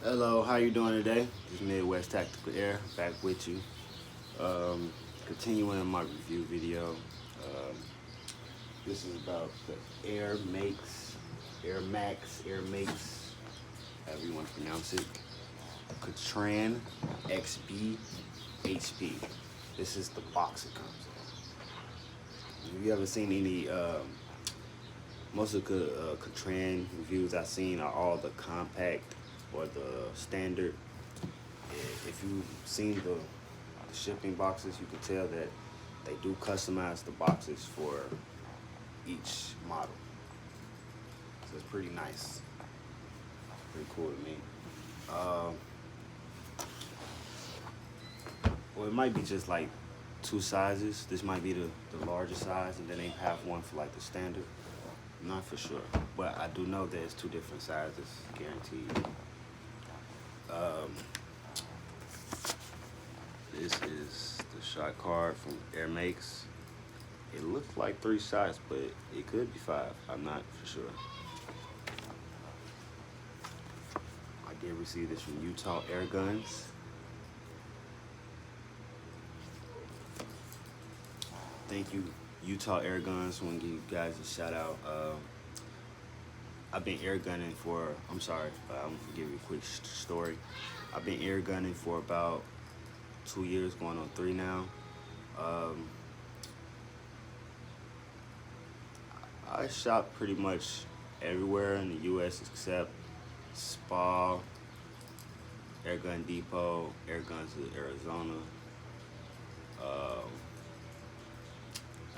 Hello, how you doing today? This is Midwest Tactical Air back with you. Um, Continuing my review video. Um, this is about the Airmaks, however you want to pronounce it. Katran XB HP. This is the box it comes in. Have you ever seen any? Most of the Katran reviews I've seen are all the compact or the standard. If you've seen the shipping boxes, you can tell that they do customize the boxes for each model. So it's pretty nice, pretty cool to me. Um, well, it might be just like two sizes. This might be the larger size, and then they have one for like the standard. I'm not for sure, but I do know there's two different sizes, guaranteed. Um, This is the shot card from Airmaks. It looks like 3 shots, but it could be 5. I'm not for sure. I did receive this from Utah Air Guns. Thank you, Utah Air Guns. I want to give you guys a shout out. I've been air gunning for, I'm sorry, I'm gonna give you a quick story. I've been air gunning for about 2 years, going on 3 now. I shop pretty much everywhere in the U.S. except Spa, Air Gun Depot, Air Guns of Arizona.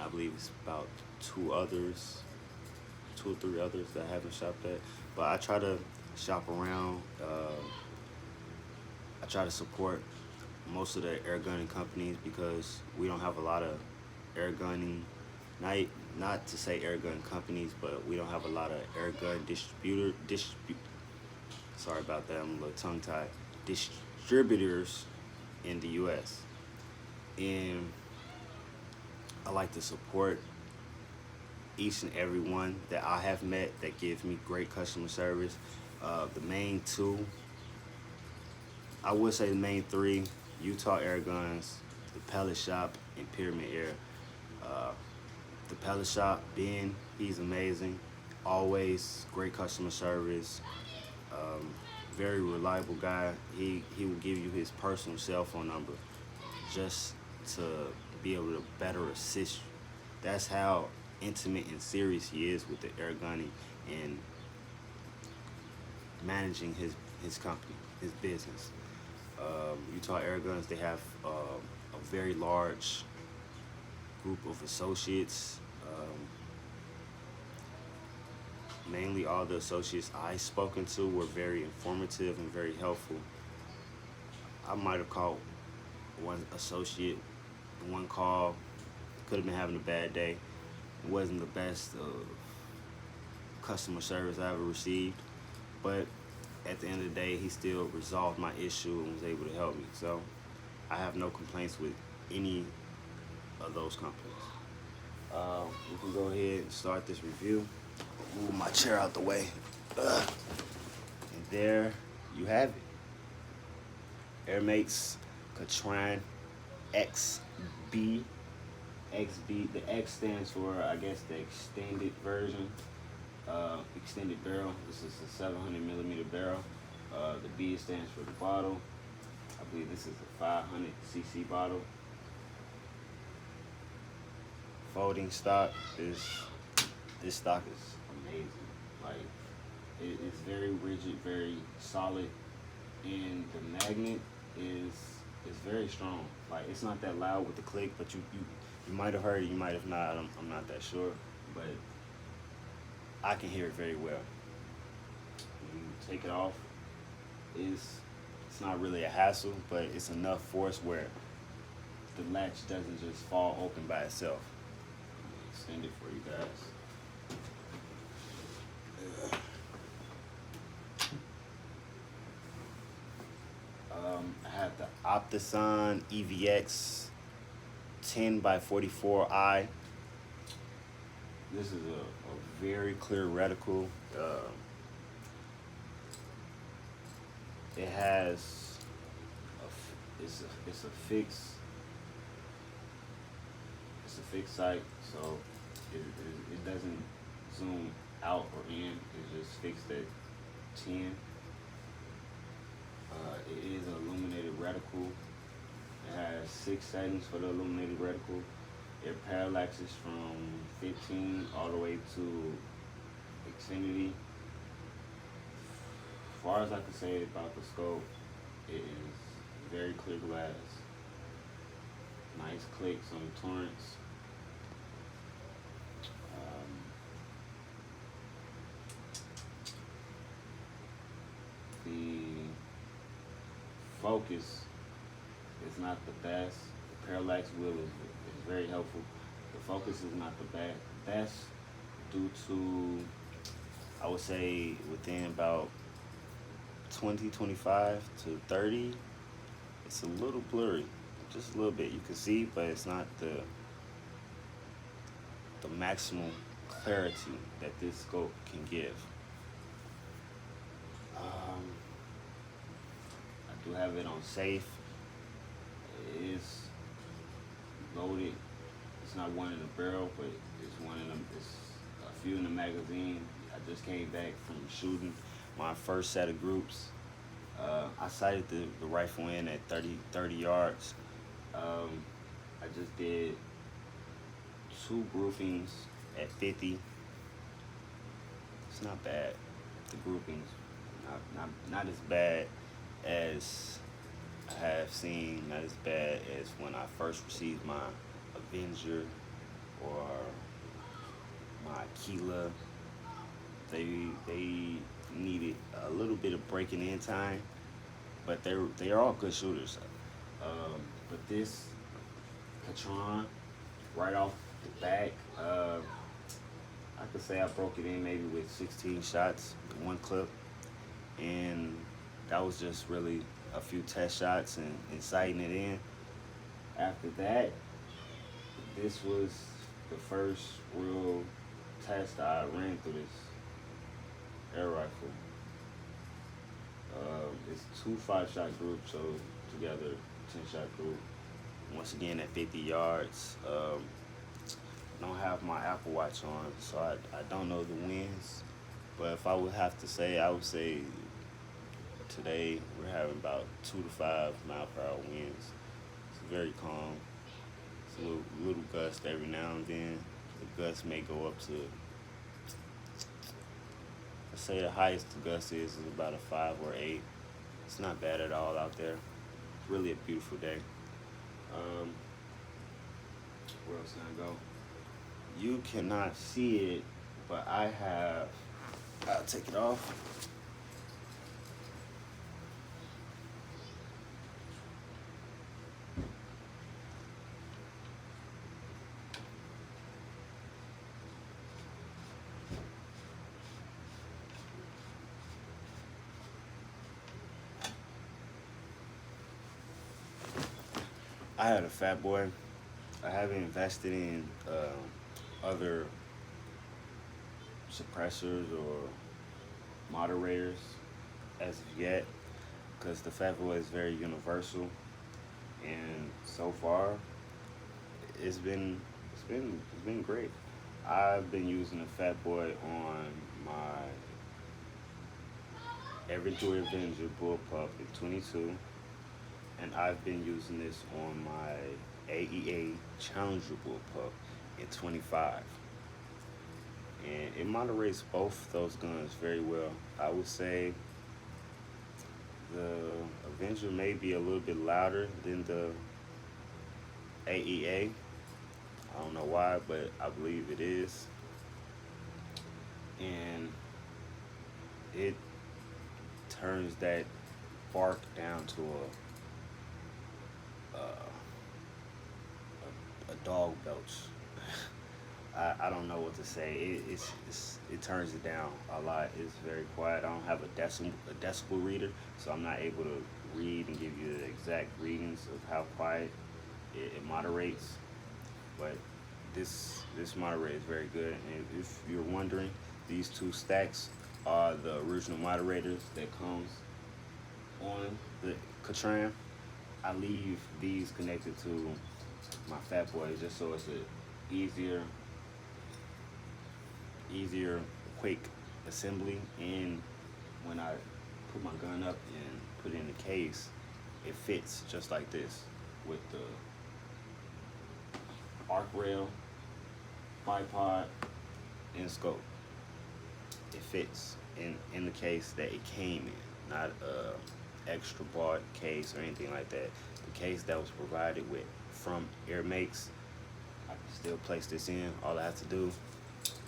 I believe it's about 2 or 3 others that I haven't shopped at. But I try to shop around. I try to support most of the air gunning companies because we don't have a lot of air gunning, not to say air gun companies, but we don't have a lot of air gun sorry about that, I'm a little tongue tied, distributors in the US. And I like to support each and every one that I have met that gives me great customer service. The main 2, I would say the main 3, Utah Air Guns, the Pellet Shop, and Pyramid Air. The Pellet Shop, Ben, he's amazing. Always great customer service. Very reliable guy. He will give you his personal cell phone number just to be able to better assist you. That's how intimate and serious he is with the air gunning and managing his company, his business. Utah Air Guns, they have a very large group of associates. Mainly all the associates I've spoken to were very informative and very helpful. I might have called one associate, one call, could have been having a bad day. It wasn't the best customer service I ever received, but at the end of the day, he still resolved my issue and was able to help me. So I have no complaints with any of those companies. We can go ahead and start this review. Move my chair out the way. And there you have it. Airmaks Katran XB. The X stands for, I guess, the extended version. Extended barrel. This is a 700 millimeter barrel. The B stands for the bottle. I believe this is a 500 cc bottle. Folding stock is, this stock is amazing. Like, it's very rigid, very solid, and the magnet is very strong. Like, it's not that loud with the click, but you might have heard it, you might have not. I'm not that sure, but I can hear it very well. When you take it off, it's not really a hassle, but it's enough force where the latch doesn't just fall open by itself. Let me extend it for you guys. I have the Optison EVX 10x44i. This is a very clear reticle. it has it's a fixed site, so it doesn't zoom out or in. It's just fixed at 10. It is an illuminated reticle. It has 6 settings for the illuminated reticle. It parallaxes from 15 all the way to infinity. As far as I can say about the scope, it is very clear glass. Nice clicks on the torrents. Um, the focus is not the best. The parallax wheel is very helpful. The focus is not the best due to, I would say, within about 20, 25 to 30, it's a little blurry, just a little bit. You can see, but it's not the maximum clarity that this scope can give. I do have it on safe. It is loaded. It's not one in the barrel, but it's one in them. It's a few in the magazine. I just came back from shooting my first set of groups. I sighted the rifle in at 30 yards. I just did 2 groupings at 50. It's not bad. The groupings, not as bad as I have seen, not as bad as when I first received my Avenger or my Aquila. They needed a little bit of breaking in time, but they are all good shooters. But this Katran, right off the back, I could say I broke it in maybe with 16 shots, one clip, and that was just really a few test shots and sighting it in. After that, this was the first real test I ran through this air rifle. It's 2 5-shot groups, so together 10-shot group. Once again at 50 yards. I don't have my Apple Watch on, so I don't know the winds. But if I would have to say, I would say today we're having about 2 to 5 mile per hour winds. It's very calm. It's a little gust every now and then. The gust may go up to, let's say the highest the gust is about a 5 or 8. It's not bad at all out there. It's really a beautiful day. Where else can I go? You cannot see it, but I'll take it off. I had a Fat Boy. I haven't invested in other suppressors or moderators as of yet, because the Fat Boy is very universal, and so far it's been great. I've been using the Fat Boy on my Everjoy Avenger bullpup in 22. And I've been using this on my AEA Challenger bullpup in 25. And it moderates both those guns very well. I would say the Avenger may be a little bit louder than the AEA. I don't know why, but I believe it is. And it turns that bark down to a dog belch. I don't know what to say. It turns it down a lot. It's very quiet. I don't have a decibel reader, so I'm not able to read and give you the exact readings of how quiet it moderates. But this moderator is very good. And if you're wondering, these 2 stacks are the original moderators that comes on the Katran, I leave these connected to my Fat Boys just so it's a easier, quick assembly. And when I put my gun up and put it in the case, it fits just like this with the arc rail, bipod, and scope. It fits in the case that it came in, not a extra bought case or anything like that. The case that was provided with from Airmaks, I can still place this in. All I have to do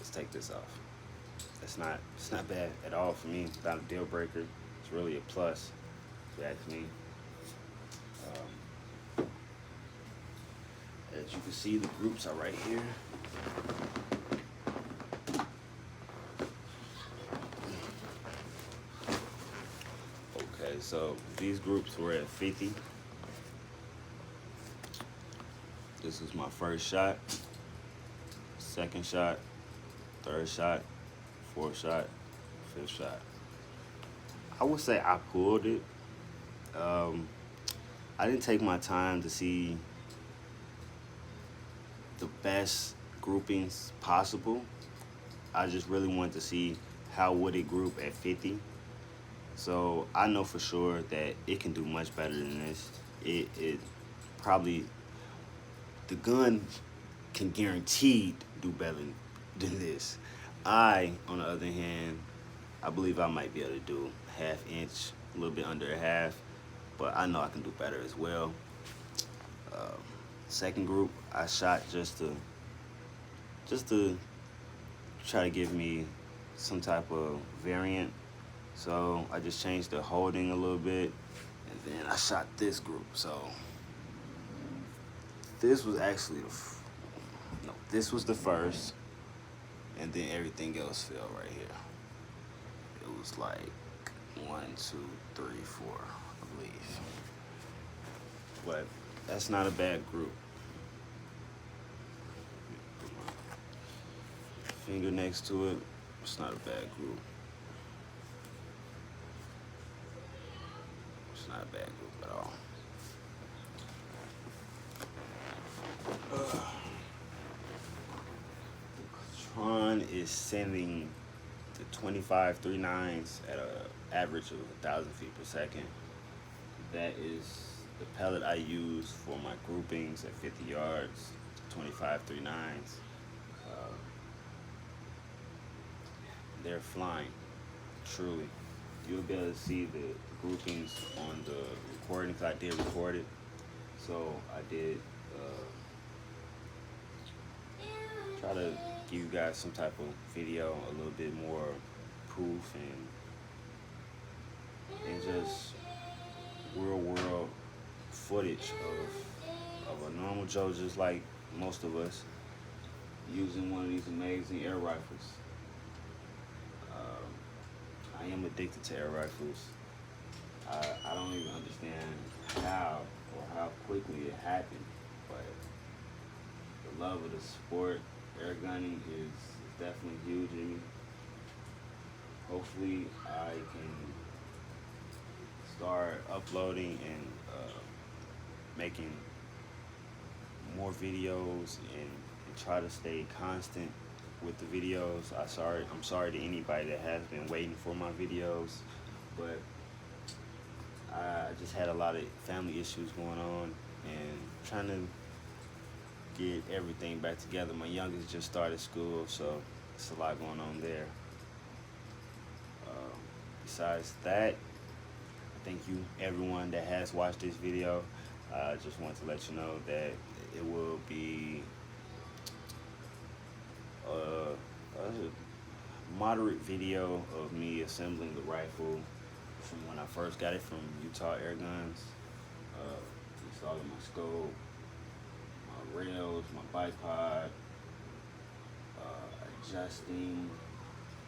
is take this off. It's not bad at all for me. It's not a deal breaker. It's really a plus, if you ask me. As you can see, the groups are right here. Okay, so these groups were at 50. This was my first shot, second shot, third shot, fourth shot, fifth shot. I would say I pulled it. I didn't take my time to see the best groupings possible. I just really wanted to see how would it group at 50. So I know for sure that it can do much better than this. It probably, the gun can guaranteed do better than this. I, on the other hand, I believe I might be able to do half inch, a little bit under a half, but I know I can do better as well. Second group, I shot just to try to give me some type of variant. So I just changed the holding a little bit, and then I shot this group. So this was actually this was the first, and then everything else fell right here. It was like 1, 2, 3, 4, I believe. But that's not a bad group. Put my finger next to it. It's not a bad group. It's not a bad group at all. Katran is sending the 25 3.9s at an average of 1,000 feet per second. That is the pellet I use for my groupings at 50 yards, 25 3.9s. They're flying, truly. You'll be able to see the groupings on the recording, because I did record it. So I did try to give you guys some type of video, a little bit more proof, and just real world footage of a normal Joe, just like most of us, using one of these amazing air rifles. I am addicted to air rifles. I don't even understand how or how quickly it happened, but the love of the sport, air gunning, is definitely huge in me. Hopefully I can start uploading and making more videos and try to stay constant with the videos. I'm sorry to anybody that has been waiting for my videos, but I just had a lot of family issues going on and trying to get everything back together. My youngest just started school, so it's a lot going on there. Besides that, thank you everyone that has watched this video. I just want to let you know that it will be a moderate video of me assembling the rifle from when I first got it from Utah Air Guns. Installing my scope, my rails, my bipod, adjusting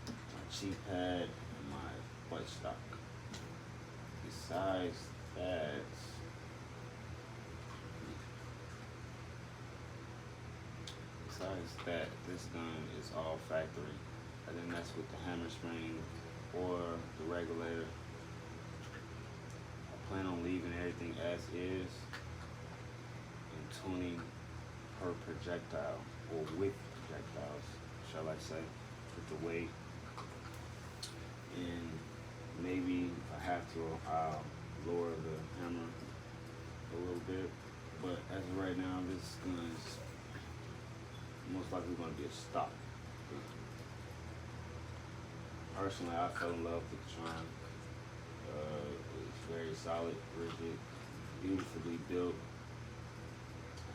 my cheek pad, and my butt stock. Besides that, this gun is all factory. I didn't mess with the hammer spring or the regulator. plan on leaving everything as is and tuning per projectile, or with projectiles, shall I say, with the weight. And maybe if I have to, I'll lower the hammer a little bit. But as of right now, this gun is most likely going to be a stop. Personally, I fell in love with the Katran. It's very solid, rigid, beautifully built.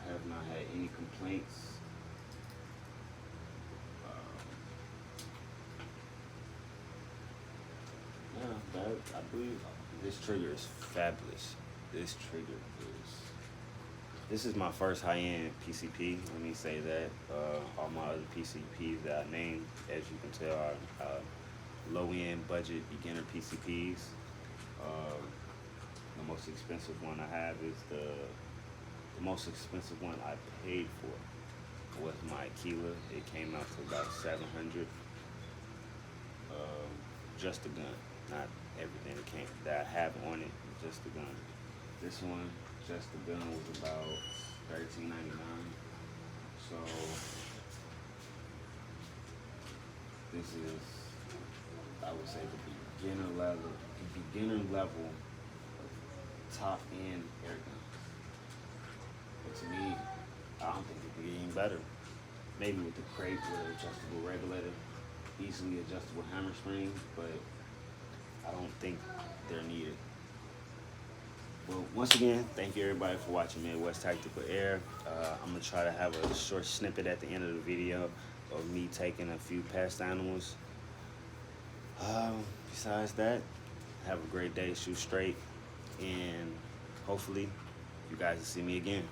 I have not had any complaints. Yeah, I believe this trigger is fabulous. This is my first high-end PCP. Let me say that. All my other PCPs that I named, as you can tell, are low-end budget beginner PCPs. The most expensive one I have is the most expensive one I paid for was my Aquila. It came out to about $700. Just the gun, not everything that I have on it, just the gun. This one, just the gun, was about $13.99. So this is, I would say, the beginner level top end air gun. But to me, I don't think it could get any better. Maybe with the crate with an adjustable regulator, easily adjustable hammer spring, but I don't think they're needed. Well, once again, thank you everybody for watching Midwest Tactical Air. I'm gonna try to have a short snippet at the end of the video of me taking a few pest animals. Besides that, have a great day, shoot straight, and hopefully you guys will see me again.